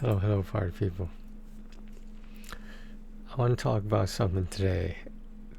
Hello, party people. I want to talk about something today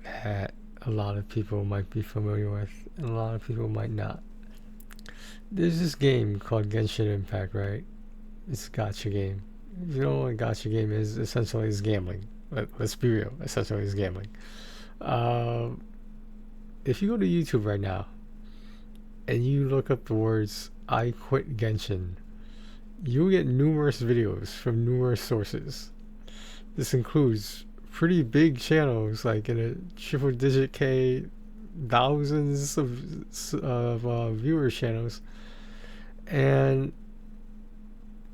that a lot of people might be familiar with and a lot of people might not. There's this game called Genshin Impact, right? It's a gacha game. You know what a gacha game is? Essentially, it's gambling. Let's be real. Essentially, it's gambling. Um, if you go to YouTube right now and you look up the words "I quit Genshin," you'll get numerous videos from numerous sources. This includes pretty big channels, like in a triple digit K, thousands of viewer channels. And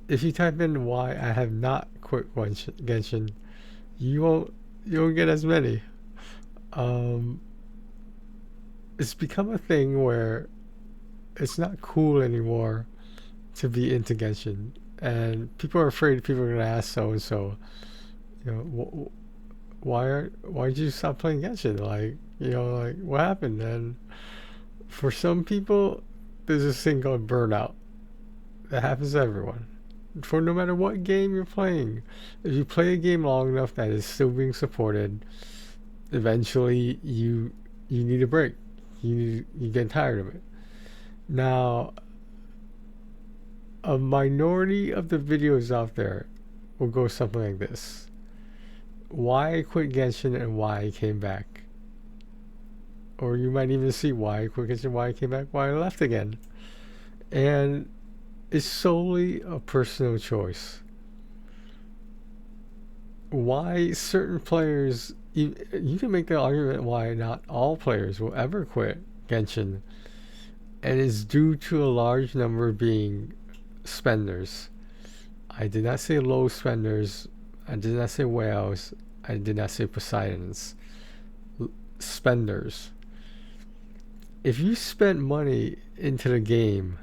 if you type in why I have not quit Genshin, you won't get as many. Um, it's become a thing where it's not cool anymore to be into Genshin, and people are afraid people are gonna ask so and so, you know, why did you stop playing Genshin? Like, like what happened? And for some people, there's this thing called burnout that happens to everyone. For no matter what game you're playing, if you play a game long enough that is still being supported, eventually you need a break. You get tired of it. Now, a minority of the videos out there will go something like this: why I quit Genshin and why I came back. Or you might even see why I quit Genshin, why I came back, why I left again. And it's solely a personal choice. Why certain players, you can make the argument why not all players will ever quit Genshin, and it's due to a large number being spenders. I did not say low spenders, I did not say whales, I did not say Poseidons. Spenders. If you spent money into the game,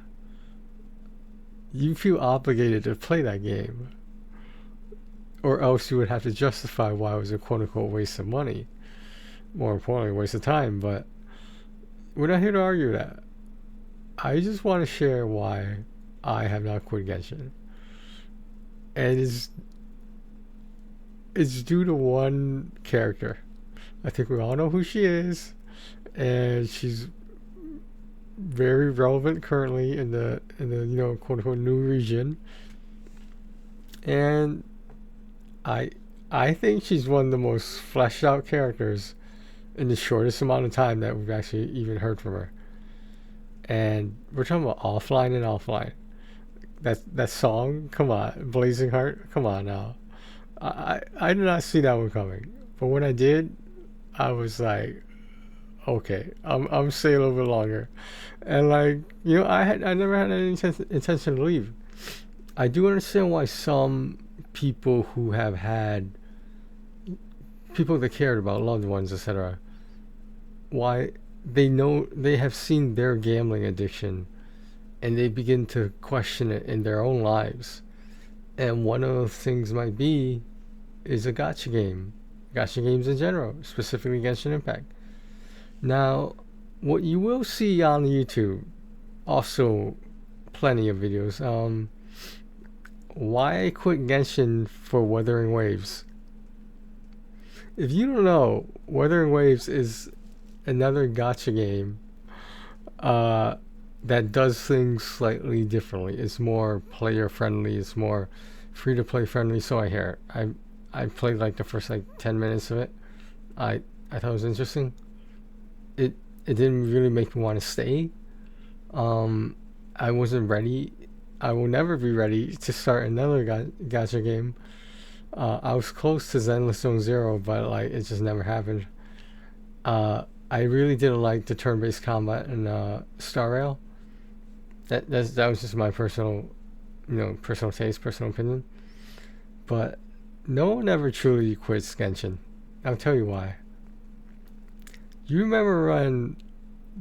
you feel obligated to play that game, or else you would have to justify why it was a quote unquote waste of money. More importantly, waste of time. But we're not here to argue that. I just want to share why I have not quit Genshin, and it's due to one character. I think we all know who she is, and she's very relevant currently in the quote unquote new region. And I I think she's one of the most fleshed out characters in the shortest amount of time that we've actually even heard from her. And we're talking about offline and offline. That song, come on, Blazing Heart, come on now. I did not see that one coming, but when I did, I was like, okay, I'm staying a little bit longer, and like I never had any intention to leave. I do understand why some people who have had people that cared about loved ones, etc., why they have seen their gambling addiction and they begin to question it in their own lives. And one of the things might be is a gotcha game, gotcha games in general, specifically Genshin Impact. Now, what you will see on YouTube, also plenty of videos. Why I quit Genshin for Wuthering Waves. If you don't know, Wuthering Waves is another gotcha game uh, that does things slightly differently. It's more player friendly. It's more free to play friendly. So I hear. I played like the first like 10 minutes of it. I I thought it was interesting. It it didn't really make me want to stay. Um, I wasn't ready. I will never be ready to start another gacha game. I was close to Zenless Zone Zero, but like it just never happened. I really didn't like the turn-based combat in Star Rail. That was just my personal, personal taste, personal opinion. But no one ever truly quits Genshin. I'll tell you why. You remember when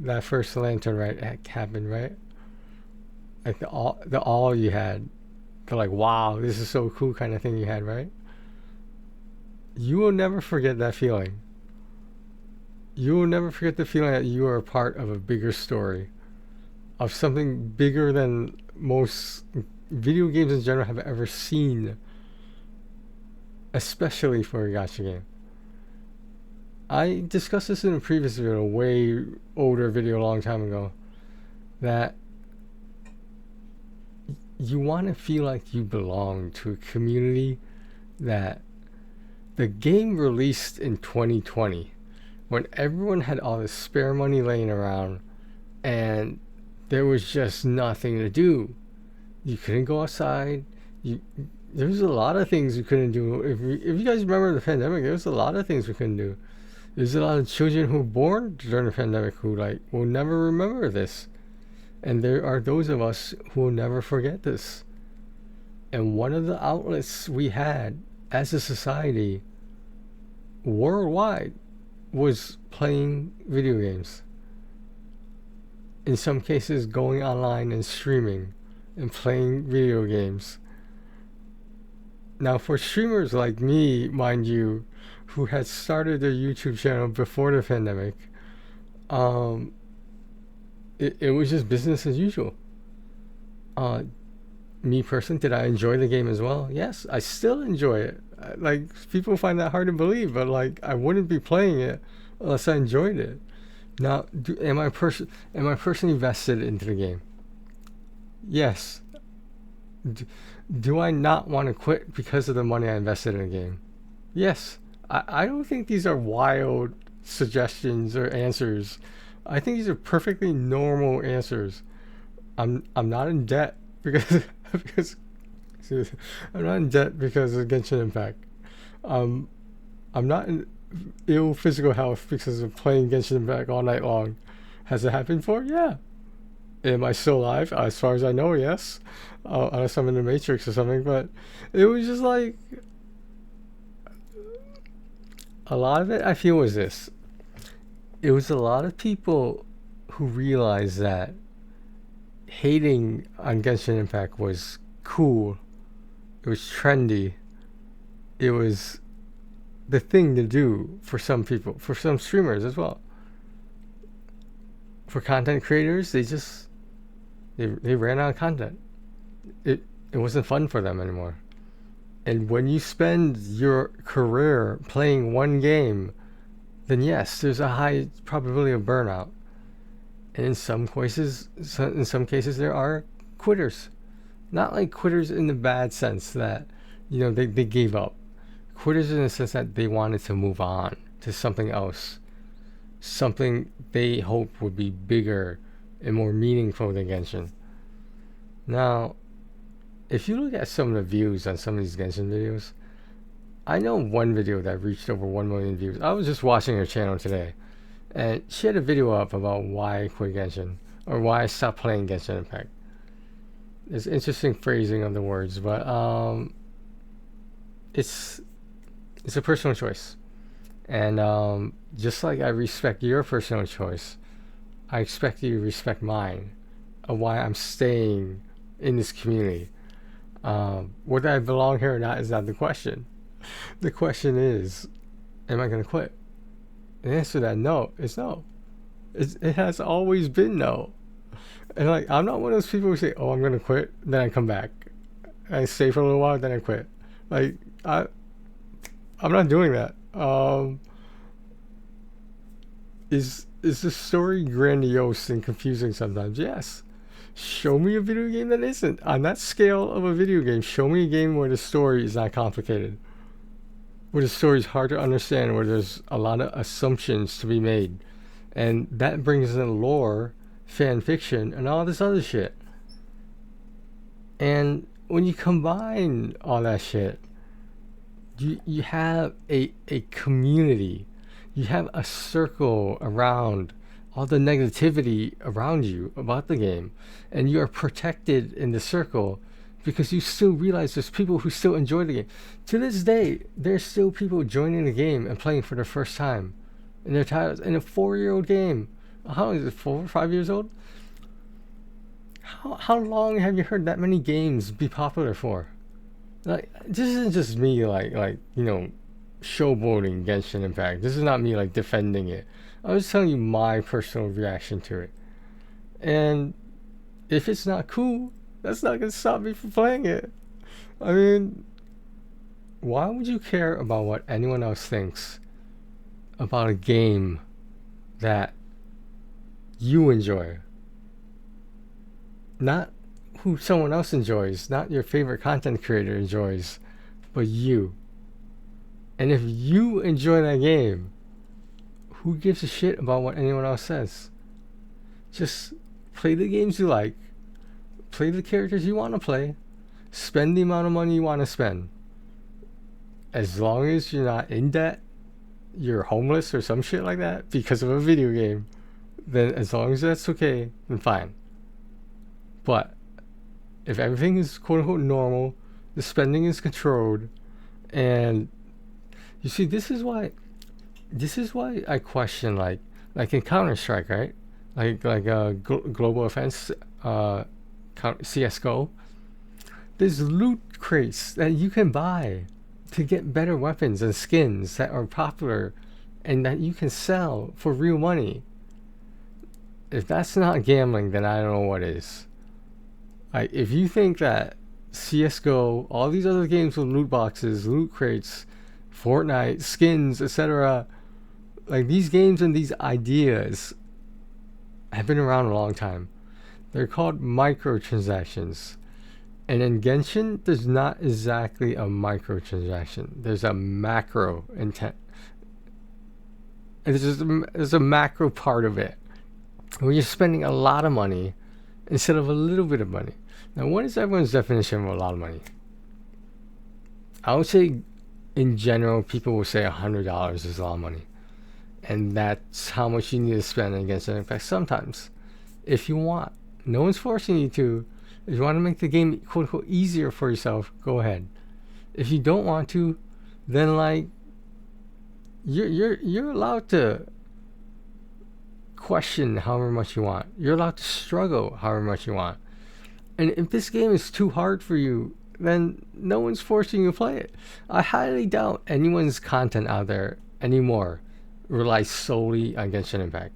that first lantern right happened, right? Like the all you had, the like wow, this is so cool kind of thing you had, right? You will never forget that feeling. You will never forget the feeling that you are a part of a bigger story, of something bigger than most video games in general have ever seen, especially for a gacha game. I discussed this in a previous video, a way older video a long time ago, that you want to feel like you belong to a community that the game released in 2020 when everyone had all this spare money laying around and there was just nothing to do. You couldn't go outside. There was a lot of things you couldn't do. If you guys remember the pandemic, there was a lot of things we couldn't do. There's a lot of children who were born during the pandemic who will never remember this. And there are those of us who will never forget this. And one of the outlets we had as a society worldwide was playing video games. In some cases, going online and streaming and playing video games. Now, for streamers like me, mind you, who had started their YouTube channel before the pandemic, it was just business as usual. Me personally, did I enjoy the game as well? Yes, I still enjoy it. Like, people find that hard to believe, but like, I wouldn't be playing it unless I enjoyed it. Now, am I personally vested into the game? Yes. Do I not want to quit because of the money I invested in the game? Yes. I don't think these are wild suggestions or answers. I think these are perfectly normal answers. I'm not in debt because I'm not in debt because of Genshin Impact. I'm not in ill physical health because of playing Genshin Impact all night long. Has it happened before? Yeah. Am I still alive? As far as I know, yes. Unless I'm in the Matrix or something. But it was just like, a lot of it I feel was this. It was a lot of people who realized that hating on Genshin Impact was cool. It was trendy. It was the thing to do for some people, for some streamers as well. For content creators, they ran out of content. It wasn't fun for them anymore. And when you spend your career playing one game, then yes, there's a high probability of burnout. And in some cases there are quitters. Not like quitters in the bad sense that, they gave up. Quitters in the sense that they wanted to move on to something else. Something they hoped would be bigger and more meaningful than Genshin. Now, if you look at some of the views on some of these Genshin videos, I know one video that reached over 1 million views. I was just watching her channel today, and she had a video up about why I quit Genshin, or why I stopped playing Genshin Impact. There's interesting phrasing of the words, but it's a personal choice. And just like I respect your personal choice, I expect you to respect mine, of why I'm staying in this community. Whether I belong here or not is not the question. The question is, am I going to quit? The answer to that no is no. It has always been no. And like, I'm not one of those people who say, oh, I'm going to quit, then I come back. I stay for a little while, then I quit. Like, I'm not doing that. Is the story grandiose and confusing sometimes? Yes. Show me a video game that isn't. On that scale of a video game, show me a game where the story is not complicated. Where the story is hard to understand, where there's a lot of assumptions to be made. And that brings in lore, fan fiction, and all this other shit. And when you combine all that shit, you have a community. You have a circle around all the negativity around you about the game, and you are protected in the circle because you still realize there's people who still enjoy the game. To this day, there's still people joining the game and playing for the first time in their titles in a 4-year-old game. How long is it? 4 or 5 years old? How long have you heard that many games be popular for? Like, this isn't just me like showboating Genshin Impact. This is not me like defending it. I was telling you my personal reaction to it. And if it's not cool, That's not gonna stop me from playing it. I mean, why would you care about what anyone else thinks about a game that you enjoy? Not who someone else enjoys, not your favorite content creator enjoys, but you. And if you enjoy that game, who gives a shit about what anyone else says? Just play the games you like, play the characters you want to play, spend the amount of money you want to spend. As long as you're not in debt, you're homeless or some shit like that because of a video game, then as long as that's okay, then fine. But if everything is quote unquote normal, the spending is controlled, and you see, this is why I question like in Counter Strike, right? Global Offense, CS:GO. There's loot crates that you can buy to get better weapons and skins that are popular, and that you can sell for real money. If that's not gambling, then I don't know what is. Like, if you think that CS:GO, all these other games with loot boxes, loot crates, Fortnite, skins, etc., like these games and these ideas have been around a long time. They're called microtransactions. And in Genshin, there's not exactly a microtransaction. There's a macro intent. And there's a macro part of it where you're spending a lot of money instead of a little bit of money. Now, what is everyone's definition of a lot of money? I would say, in general, people will say $100 is a lot of money. And that's how much you need to spend against an impact sometimes. If you want. No one's forcing you to. If you want to make the game quote unquote easier for yourself, go ahead. If you don't want to, then like you're allowed to question however much you want. You're allowed to struggle however much you want. And if this game is too hard for you, then no one's forcing you to play it. I highly doubt anyone's content out there anymore relies solely on Genshin Impact.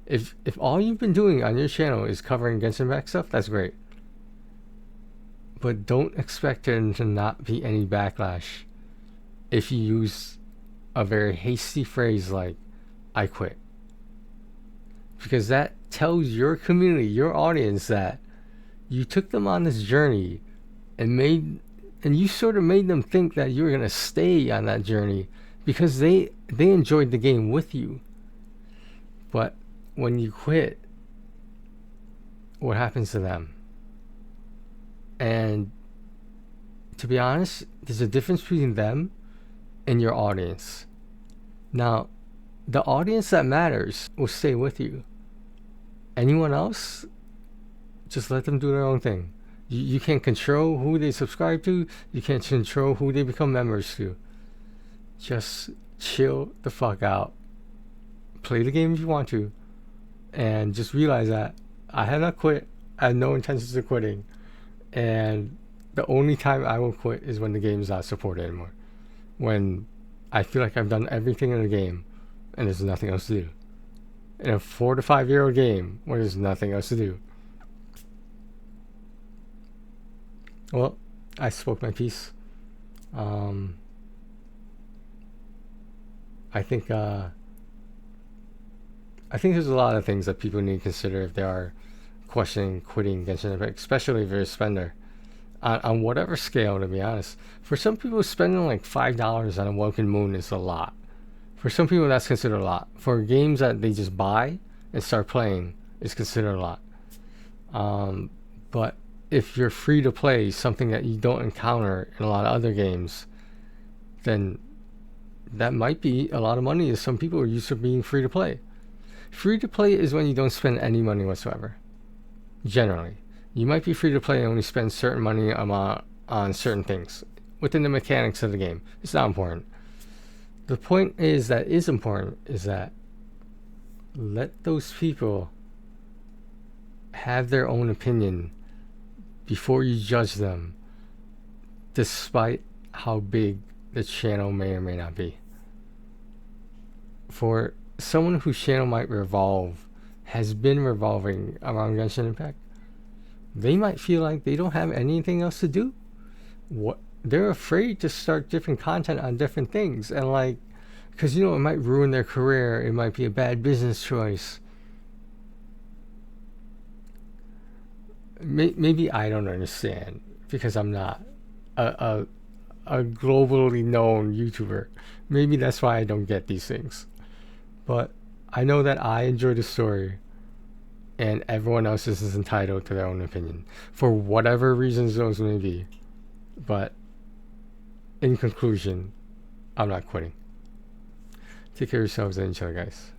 If all you've been doing on your channel is covering Genshin Impact stuff, that's great. But don't expect there to not be any backlash if you use a very hasty phrase like, I quit. Because that tells your community, your audience, that you took them on this journey and you sort of made them think that you were going to stay on that journey because they enjoyed the game with you. But when you quit, what happens to them? And to be honest, there's a difference between them and your audience. Now, the audience that matters will stay with you. Anyone else, just let them do their own thing. You can't control who they subscribe to. You can't control who they become members to. Just chill the fuck out. Play the game if you want to. And just realize that I have not quit. I have no intentions of quitting. And the only time I will quit is when the game is not supported anymore. When I feel like I've done everything in the game and there's nothing else to do. In a 4 to 5 year old game where there's nothing else to do. Well, I spoke my piece. I think there's a lot of things that people need to consider if they are questioning quitting Genshin Impact, especially if you're a spender. On whatever scale, to be honest. For some people, spending like $5 on a Woken Moon is a lot. For some people, that's considered a lot. For games that they just buy and start playing, it's considered a lot. But if you're free to play something that you don't encounter in a lot of other games, then that might be a lot of money as some people are used to being free to play. Free to play is when you don't spend any money whatsoever. Generally. You might be free to play and only spend certain money amount on certain things within the mechanics of the game. It's not important. The point is that is important is that let those people have their own opinion before you judge them, despite how big the channel may or may not be. For someone whose channel might revolve, has been revolving around Genshin Impact, They might feel like they don't have anything else to do. What they're afraid to start different content on different things, and like, because it might ruin their career. It might be a bad business choice. Maybe I don't understand because I'm not a a globally known YouTuber. Maybe that's why I don't get these things. But I know that I enjoy the story, and everyone else is entitled to their own opinion for whatever reasons those may be. But in conclusion, I'm not quitting. Take care of yourselves and each other, guys.